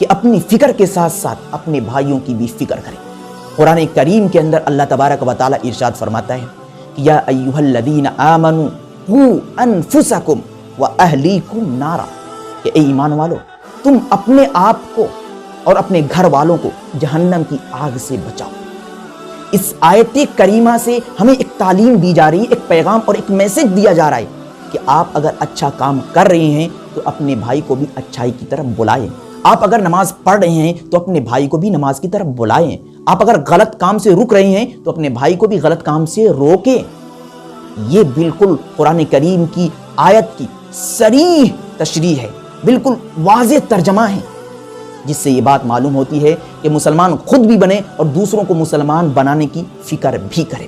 کہ اپنی فکر کے ساتھ ساتھ اپنے بھائیوں کی بھی فکر کریں۔ قرآن کریم کے اندر اللہ تبارک و تعالیٰ ارشاد فرماتا ہے کہ یا ایھا الذین آمنوا قوا انفسکم واہلیکم نارا، کہ اے ایمان والو تم اپنے آپ کو اور اپنے گھر والوں کو جہنم کی آگ سے بچاؤ۔ اس آیت کریمہ سے ہمیں ایک تعلیم دی جا رہی ہے، ایک پیغام اور ایک میسج دیا جا رہا ہے کہ آپ اگر اچھا کام کر رہے ہیں تو اپنے بھائی کو بھی اچھائی کی طرف بلائیں۔ آپ اگر نماز پڑھ رہے ہیں تو اپنے بھائی کو بھی نماز کی طرف بلائیں۔ آپ اگر غلط کام سے رک رہے ہیں تو اپنے بھائی کو بھی غلط کام سے روکیں۔ یہ بالکل قرآن کریم کی آیت کی صریح تشریح ہے، بالکل واضح ترجمہ ہے، جس سے یہ بات معلوم ہوتی ہے کہ مسلمان خود بھی بنے اور دوسروں کو مسلمان بنانے کی فکر بھی کرے۔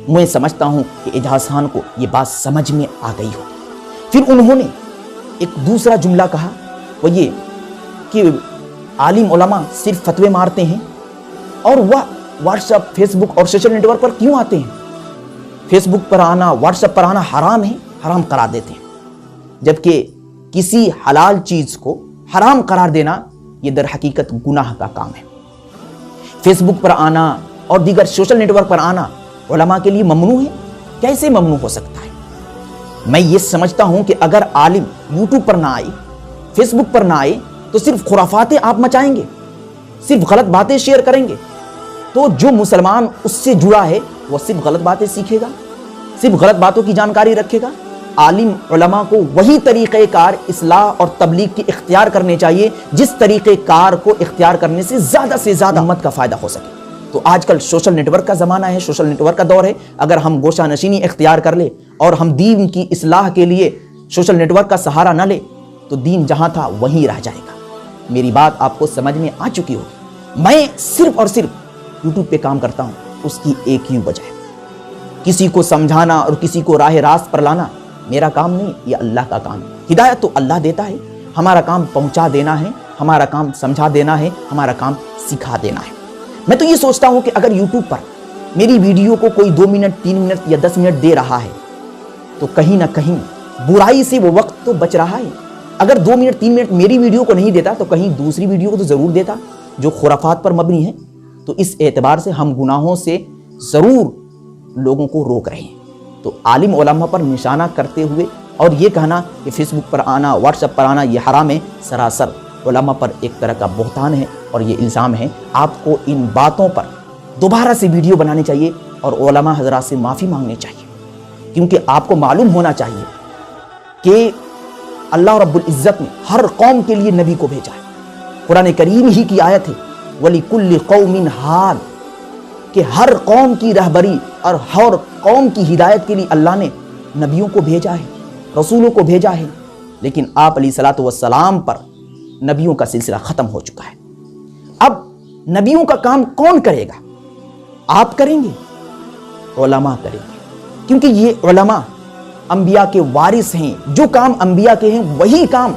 میں سمجھتا ہوں کہ اعجاز خان کو یہ بات سمجھ میں آ گئی ہوگی۔ پھر انہوں نے ایک دوسرا جملہ کہا، وہ یہ کہ عالم علماء صرف فتوے مارتے ہیں اور وہ واٹس ایپ، فیس بک اور سوشل نیٹ ورک پر کیوں آتے ہیں؟ فیس بک پر آنا، واٹس ایپ پر آنا حرام ہے، حرام قرار دیتے ہیں، جبکہ کسی حلال چیز کو حرام قرار دینا یہ در حقیقت گناہ کا کام ہے۔ فیس بک پر آنا اور دیگر سوشل نیٹ ورک پر آنا علماء کے لیے ممنوع ہے؟ کیسے ممنوع ہو سکتا ہے؟ میں یہ سمجھتا ہوں کہ اگر عالم یوٹیوب پر نہ آئے، فیس بک پر نہ آئے تو صرف خرافاتیں آپ مچائیں گے، صرف غلط باتیں شیئر کریں گے، تو جو مسلمان اس سے جڑا ہے وہ صرف غلط باتیں سیکھے گا، صرف غلط باتوں کی جانکاری رکھے گا۔ عالم علماء کو وہی طریقہ کار اصلاح اور تبلیغ کی اختیار کرنے چاہیے جس طریقہ کار کو اختیار کرنے سے زیادہ امت کا فائدہ ہو سکے۔ تو آج کل سوشل نیٹ ورک کا زمانہ ہے، سوشل نیٹ ورک کا دور ہے۔ اگر ہم گوشہ نشینی اختیار کر لیں اور ہم دین کی اصلاح کے لیے سوشل نیٹ ورک کا سہارا نہ لیں تو دین جہاں تھا وہیں رہ جائے گا۔ میری بات آپ کو سمجھ میں آ چکی ہوگی۔ میں صرف اور صرف یوٹیوب پہ کام کرتا ہوں، اس کی ایک ہی وجہ ہے، کسی کو سمجھانا اور کسی کو راہ راست پر لانا میرا کام نہیں، یہ اللہ کا کام ہے۔ ہدایت تو اللہ دیتا ہے، ہمارا کام پہنچا دینا ہے، ہمارا کام سمجھا دینا ہے، ہمارا کام سکھا دینا ہے۔ میں تو یہ سوچتا ہوں کہ اگر یوٹیوب پر میری ویڈیو کو کوئی 2 منٹ 3 منٹ یا 10 منٹ دے رہا ہے تو کہیں نہ کہیں برائی سے وہ وقت تو بچ رہا ہے۔ اگر 2 منٹ 3 منٹ میری ویڈیو کو نہیں دیتا تو کہیں دوسری ویڈیو کو تو ضرور دیتا جو خرافات پر مبنی ہے۔ تو اس اعتبار سے ہم گناہوں سے ضرور لوگوں کو روک رہے ہیں۔ تو عالم علماء پر نشانہ کرتے ہوئے اور یہ کہنا کہ فیس بک پر آنا، واٹس ایپ پر آنا یہ حرام ہے، سراسر علماء پر ایک طرح کا بہتان ہے اور یہ الزام ہے۔ آپ کو ان باتوں پر دوبارہ سے ویڈیو بنانی چاہیے اور علماء حضرات سے معافی مانگنی چاہیے، کیونکہ آپ کو معلوم ہونا چاہیے کہ اللہ رب العزت نے ہر قوم کے لیے نبی کو بھیجا ہے۔ قرآن کریم ہی کی آیت ہے وَلِكُلِّ قَوْمٍ ہَادٍ، کہ ہر قوم کی رہبری اور ہر قوم کی ہدایت کے لیے اللہ نے نبیوں کو بھیجا ہے، رسولوں کو بھیجا ہے۔ لیکن آپ علیہ الصلوۃ والسلام پر نبیوں کا سلسلہ ختم ہو چکا ہے۔ اب نبیوں کا کام کون کرے گا؟ آپ کریں گے؟ علماء کریں گے، کیونکہ یہ علماء انبیاء کے وارث ہیں۔ جو کام انبیاء کے ہیں وہی کام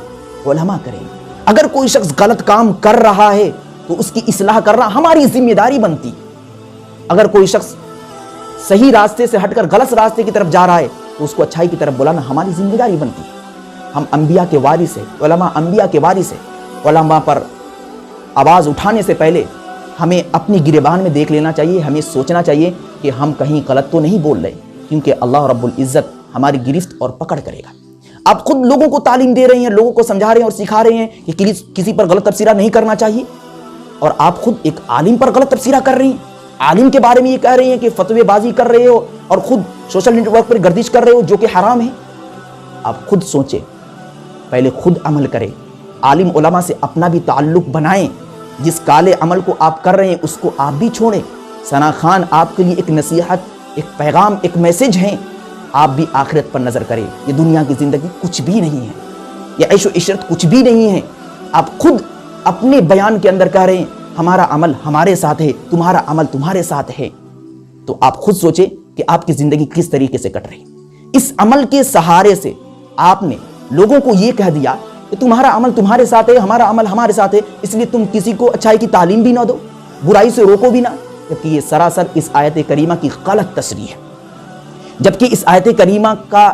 علماء کریں گے۔ اگر کوئی شخص غلط کام کر رہا ہے تو اس کی اصلاح کرنا ہماری ذمہ داری بنتی۔ اگر کوئی شخص صحیح راستے سے ہٹ کر غلط راستے کی طرف جا رہا ہے تو اس کو اچھائی کی طرف بلانا ہماری ذمہ داری بنتی ہے۔ ہم انبیاء کے وارث ہیں، علماء انبیاء کے وارث ہیں۔ علماء پر آواز اٹھانے سے پہلے ہمیں اپنی گریبان میں دیکھ لینا چاہیے، ہمیں سوچنا چاہیے کہ ہم کہیں غلط تو نہیں بول رہے، کیونکہ اللہ رب العزت ہماری گرفت اور پکڑ کرے گا۔ آپ خود لوگوں کو تعلیم دے رہے ہیں، لوگوں کو سمجھا رہے ہیں اور سکھا رہے ہیں کہ کسی پر غلط تبصرہ نہیں کرنا چاہیے، اور آپ خود ایک عالم پر غلط تبصرہ کر رہے ہیں، عالم کے بارے میں یہ کہہ رہے ہیں کہ فتوی بازی کر رہے ہو اور خود سوشل نیٹ ورک پر گردش کر رہے ہو جو کہ حرام ہے۔ آپ خود سوچیں، پہلے خود عمل کریں، عالم علماء سے اپنا بھی تعلق بنائیں۔ جس کالے عمل کو آپ کر رہے ہیں اس کو آپ بھی چھوڑیں۔ ثنا خان آپ کے لیے ایک نصیحت، ایک پیغام، ایک میسج ہے، آپ بھی آخرت پر نظر کریں۔ یہ دنیا کی زندگی کچھ بھی نہیں ہے، یہ عیش و عشرت کچھ بھی نہیں ہے۔ آپ خود اپنے بیان کے اندر کہہ رہے ہیں ہمارا عمل ہمارے ساتھ ہے، تمہارا عمل تمہارے ساتھ ہے۔ تو آپ خود سوچیں کہ آپ کی زندگی کس طریقے سے کٹ رہی ہے۔ اس عمل کے سہارے سے آپ نے لوگوں کو یہ کہہ دیا کہ تمہارا عمل تمہارے ساتھ ہے، ہمارا عمل ہمارے ساتھ ہے، اس لیے تم کسی کو اچھائی کی تعلیم بھی نہ دو، برائی سے روکو بھی نہ، جبکہ یہ سراسر اس آیت کریمہ کی غلط تشریح ہے۔ جبکہ اس آیت کریمہ کا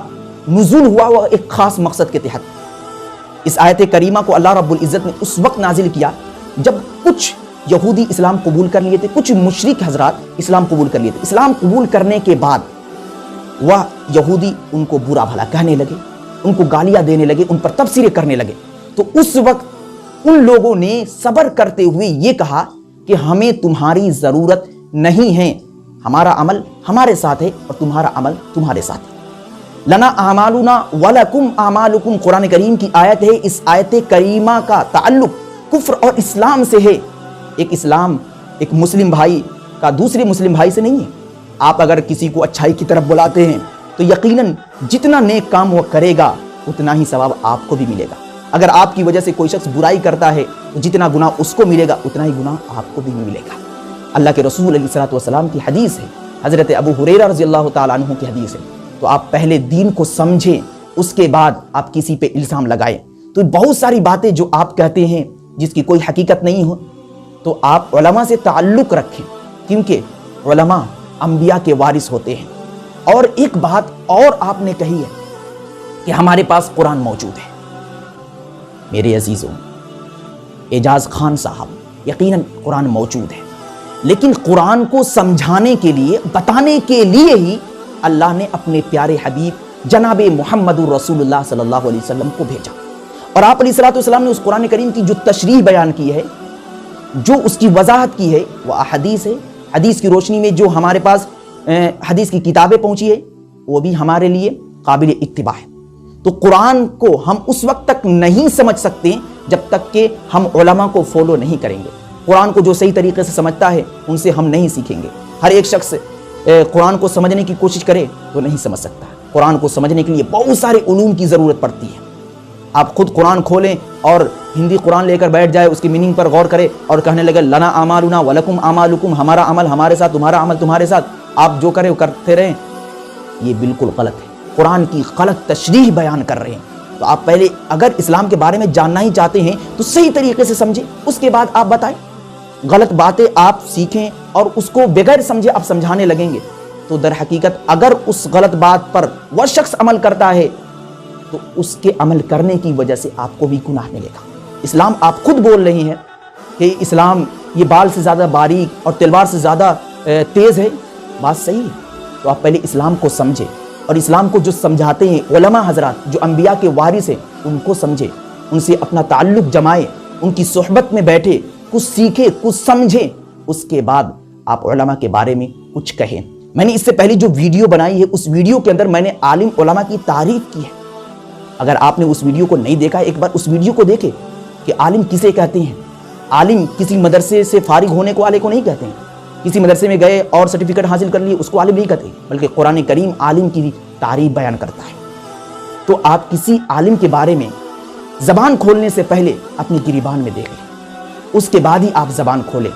نزول ہوا ایک خاص مقصد کے تحت، اس آیت کریمہ کو اللہ رب العزت نے اس وقت نازل کیا جب کچھ یہودی اسلام قبول کر لیے تھے، کچھ مشرک حضرات اسلام قبول کر لیے تھے۔ اسلام قبول کرنے کے بعد وہ یہودی ان کو برا بھلا کہنے لگے، ان کو گالیاں دینے لگے، ان پر تبصرے کرنے لگے۔ تو اس وقت ان لوگوں نے صبر کرتے ہوئے یہ کہا کہ ہمیں تمہاری ضرورت نہیں ہے، ہمارا عمل ہمارے ساتھ ہے اور تمہارا عمل تمہارے ساتھ ہے۔ لنا اعمالنا ولکم اعمالکم قرآن کریم کی آیت ہے۔ اس آیت کریمہ کا تعلق کفر اور اسلام سے ہے۔ ایک اسلام ایک مسلم بھائی کا دوسرے مسلم بھائی سے نہیں ہے۔ آپ اگر کسی کو اچھائی کی طرف بلاتے ہیں تو یقیناً جتنا نیک کام وہ کرے گا اتنا ہی ثواب آپ کو بھی ملے گا۔ اگر آپ کی وجہ سے کوئی شخص برائی کرتا ہے تو جتنا گناہ اس کو ملے گا اتنا ہی گناہ آپ کو بھی ملے گا۔ اللہ کے رسول علیہ الصلوۃ والسلام کی حدیث ہے، حضرت ابو ہریرہ رضی اللہ تعالیٰ عنہ کی حدیث ہے۔ تو آپ پہلے دین کو سمجھیں، اس کے بعد آپ کسی پہ الزام لگائیں۔ تو بہت ساری باتیں جو آپ کہتے ہیں جس کی کوئی حقیقت نہیں ہو، تو آپ علماء سے تعلق رکھیں، کیونکہ علماء انبیاء کے وارث ہوتے ہیں۔ اور ایک بات اور آپ نے کہی ہے کہ ہمارے پاس قرآن موجود ہے۔ میرے عزیزوں، اعجاز خان صاحب، یقیناً قرآن موجود ہے، لیکن قرآن کو سمجھانے کے لیے، بتانے کے لیے ہی اللہ نے اپنے پیارے حبیب جناب محمد رسول اللہ صلی اللہ علیہ وسلم کو بھیجا۔ اور آپ علیہ الصلوۃ والسلام نے اس قرآن کریم کی جو تشریح بیان کی ہے، جو اس کی وضاحت کی ہے، وہ احادیث ہے۔ حدیث کی روشنی میں جو ہمارے پاس حدیث کی کتابیں پہنچی ہے وہ بھی ہمارے لیے قابل اتباع ہے۔ تو قرآن کو ہم اس وقت تک نہیں سمجھ سکتے جب تک کہ ہم علماء کو فالو نہیں کریں گے۔ قرآن کو جو صحیح طریقے سے سمجھتا ہے ان سے ہم نہیں سیکھیں گے۔ ہر ایک شخص قرآن کو سمجھنے کی کوشش کرے تو نہیں سمجھ سکتا۔ قرآن کو سمجھنے کے لیے بہت سارے علوم کی ضرورت پڑتی ہے۔ آپ خود قرآن کھولیں اور ہندی قرآن لے کر بیٹھ جائے، اس کی میننگ پر غور کرے اور کہنے لگے لنا اعمالنا ولکم اعمالکم، ہمارا عمل ہمارے ساتھ، تمہارا عمل تمہارے ساتھ، آپ جو کریں وہ کرتے رہیں، یہ بالکل غلط ہے۔ قرآن کی غلط تشریح بیان کر رہے ہیں۔ تو آپ پہلے اگر اسلام کے بارے میں جاننا ہی چاہتے ہیں تو صحیح طریقے سے سمجھیں، اس کے بعد آپ بتائیں۔ غلط باتیں آپ سیکھیں اور اس کو بغیر سمجھے آپ سمجھانے لگیں گے تو در حقیقت اگر اس غلط بات پر وہ شخص عمل کرتا ہے تو اس کے عمل کرنے کی وجہ سے آپ کو بھی گناہ ملے گا۔ اسلام آپ خود بول رہے ہیں کہ اسلام یہ بال سے زیادہ باریک اور تلوار سے زیادہ تیز ہے، بات صحیح ہے۔ تو آپ پہلے اسلام کو سمجھیں اور اسلام کو جو سمجھاتے ہیں علماء حضرات جو انبیاء کے وارث ہیں ان کو سمجھیں، ان سے اپنا تعلق جمائیں، ان کی صحبت میں بیٹھے، کچھ سیکھیں، کچھ سمجھیں، اس کے بعد آپ علماء کے بارے میں کچھ کہیں۔ میں نے اس سے پہلے جو ویڈیو بنائی ہے اس ویڈیو کے اندر میں نے عالم علماء کی تعریف کی ہے۔ اگر آپ نے اس ویڈیو کو نہیں دیکھا ایک بار اس ویڈیو کو دیکھیں کہ عالم کسے کہتے ہیں۔ عالم کسی مدرسے سے فارغ ہونے کو والے کو نہیں کہتے ہیں، کسی مدرسے میں گئے اور سرٹیفکیٹ حاصل کر لیے اس کو عالم نہیں کہتے، بلکہ قرآن کریم عالم کی تعریف بیان کرتا ہے۔ تو آپ کسی عالم کے بارے میں زبان کھولنے سے پہلے اپنی گریبان میں دیکھیں، اس کے بعد ہی آپ زبان کھولیں۔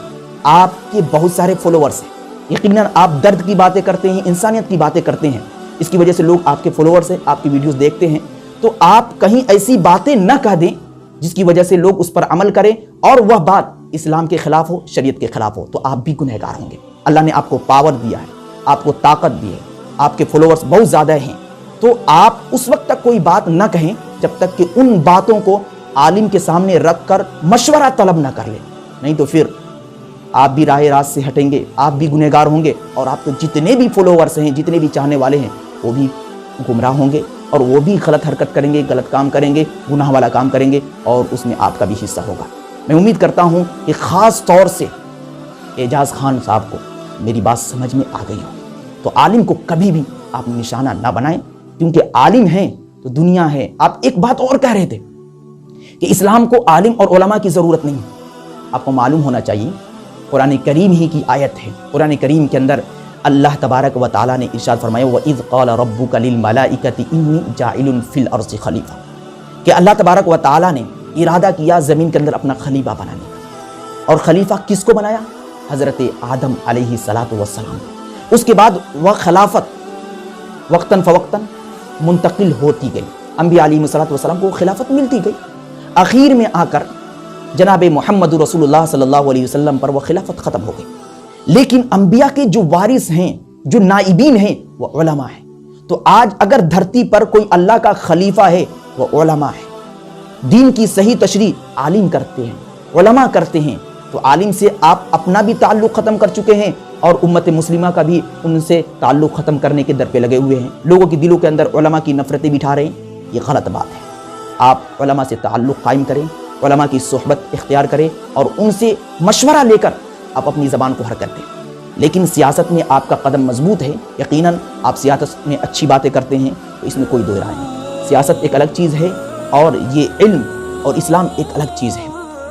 آپ کے بہت سارے فالوورز ہیں، یقیناً آپ درد کی باتیں کرتے ہیں، انسانیت کی باتیں کرتے ہیں، اس کی وجہ سے لوگ آپ کے فالوورز ہیں، آپ کی ویڈیوز دیکھتے ہیں۔ تو آپ کہیں ایسی باتیں نہ کہہ دیں جس کی وجہ سے لوگ اس پر عمل کریں اور وہ بات اسلام کے خلاف ہو، شریعت کے خلاف ہو، تو آپ بھی گنہگار ہوں گے۔ اللہ نے آپ کو پاور دیا ہے، آپ کو طاقت دی ہے، آپ کے فالوورز بہت زیادہ ہیں، تو آپ اس وقت تک کوئی بات نہ کہیں جب تک کہ ان باتوں کو عالم کے سامنے رکھ کر مشورہ طلب نہ کر لیں، نہیں تو پھر آپ بھی راہ راست سے ہٹیں گے، آپ بھی گنہگار ہوں گے اور آپ کے جتنے بھی فالوورز ہیں، جتنے بھی چاہنے والے ہیں وہ بھی گمراہ ہوں گے اور وہ بھی غلط حرکت کریں گے، غلط کام کریں گے، گناہ والا کام کریں گے اور اس میں آپ کا بھی حصہ ہوگا۔ میں امید کرتا ہوں کہ خاص طور سے اعجاز خان صاحب کو میری بات سمجھ میں آ گئی ہو۔ تو عالم کو کبھی بھی آپ نشانہ نہ بنائیں، کیونکہ عالم ہیں تو دنیا ہے۔ آپ ایک بات اور کہہ رہے تھے کہ اسلام کو عالم اور علماء کی ضرورت نہیں ہے۔ آپ کو معلوم ہونا چاہیے قرآن کریم ہی کی آیت ہے، قرآن کریم کے اندر اللہ تبارک و تعالیٰ نے ارشاد فرمایا وَإِذْ قَالَ رَبُّكَ لِلْمَلَائِكَةِ إِنِّي جَاعِلٌ فِي الْأَرْضِ خَلِيفَةً، کہ اللہ تبارک و تعالیٰ نے ارادہ کیا زمین کے اندر اپنا خلیفہ بنانے کا، اور خلیفہ کس کو بنایا؟ حضرت آدم علیہ السلام۔ اس کے بعد وہ خلافت وقتاً فوقتاً منتقل ہوتی گئی، انبیاء علیہ السلام کو خلافت ملتی گئی، آخر میں آ کر جناب محمد رسول اللہ صلی اللہ علیہ وسلم پر وہ خلافت ختم ہو گئی۔ لیکن انبیاء کے جو وارث ہیں، جو نائبین ہیں، وہ علماء ہیں۔ تو آج اگر دھرتی پر کوئی اللہ کا خلیفہ ہے وہ علماء ہے۔ دین کی صحیح تشریح عالم کرتے ہیں، علماء کرتے ہیں، تو عالم سے آپ اپنا بھی تعلق ختم کر چکے ہیں اور امت مسلمہ کا بھی ان سے تعلق ختم کرنے کے در پہ لگے ہوئے ہیں۔ لوگوں کے دلوں کے اندر علماء کی نفرتیں بٹھا رہے ہیں، یہ غلط بات ہے۔ آپ علماء سے تعلق قائم کریں، علماء کی صحبت اختیار کریں اور ان سے مشورہ لے کر آپ اپنی زبان کو حرکت دیں۔ لیکن سیاست میں آپ کا قدم مضبوط ہے، یقیناً آپ سیاست میں اچھی باتیں کرتے ہیں، تو اس میں کوئی دو رائے نہیں۔ سیاست ایک الگ چیز ہے اور یہ علم اور اسلام ایک الگ چیز ہے۔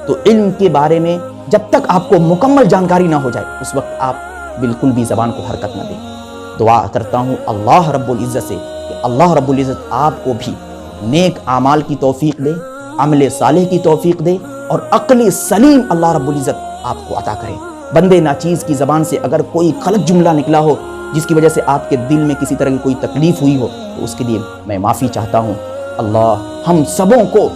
تو علم کے بارے میں جب تک آپ کو مکمل جانکاری نہ ہو جائے اس وقت آپ بالکل بھی زبان کو حرکت نہ دیں۔ دعا کرتا ہوں اللہ رب العزت سے کہ اللہ رب العزت آپ کو بھی نیک اعمال کی توفیق دے، عمل صالح کی توفیق دے اور عقل سلیم اللہ رب العزت آپ کو عطا کرے۔ بندے ناچیز کی زبان سے اگر کوئی غلط جملہ نکلا ہو جس کی وجہ سے آپ کے دل میں کسی طرح کی کوئی تکلیف ہوئی ہو تو اس کے لیے میں معافی چاہتا ہوں۔ اللہ ہم سبوں کو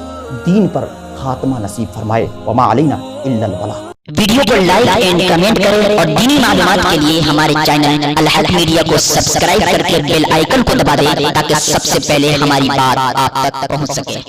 دین پر خاتمہ نصیب فرمائے۔ وما علینا الا البلاغ۔ ویڈیو کو لائک اینڈ کمنٹ کریں اور دینی معلومات کے لیے ہمارے چینل الحق میڈیا کو سبسکرائب کر کے بیل آئیکن کو دبا دیں تاکہ سب سے پہلے ہماری بات آپ تک پہنچ سکے۔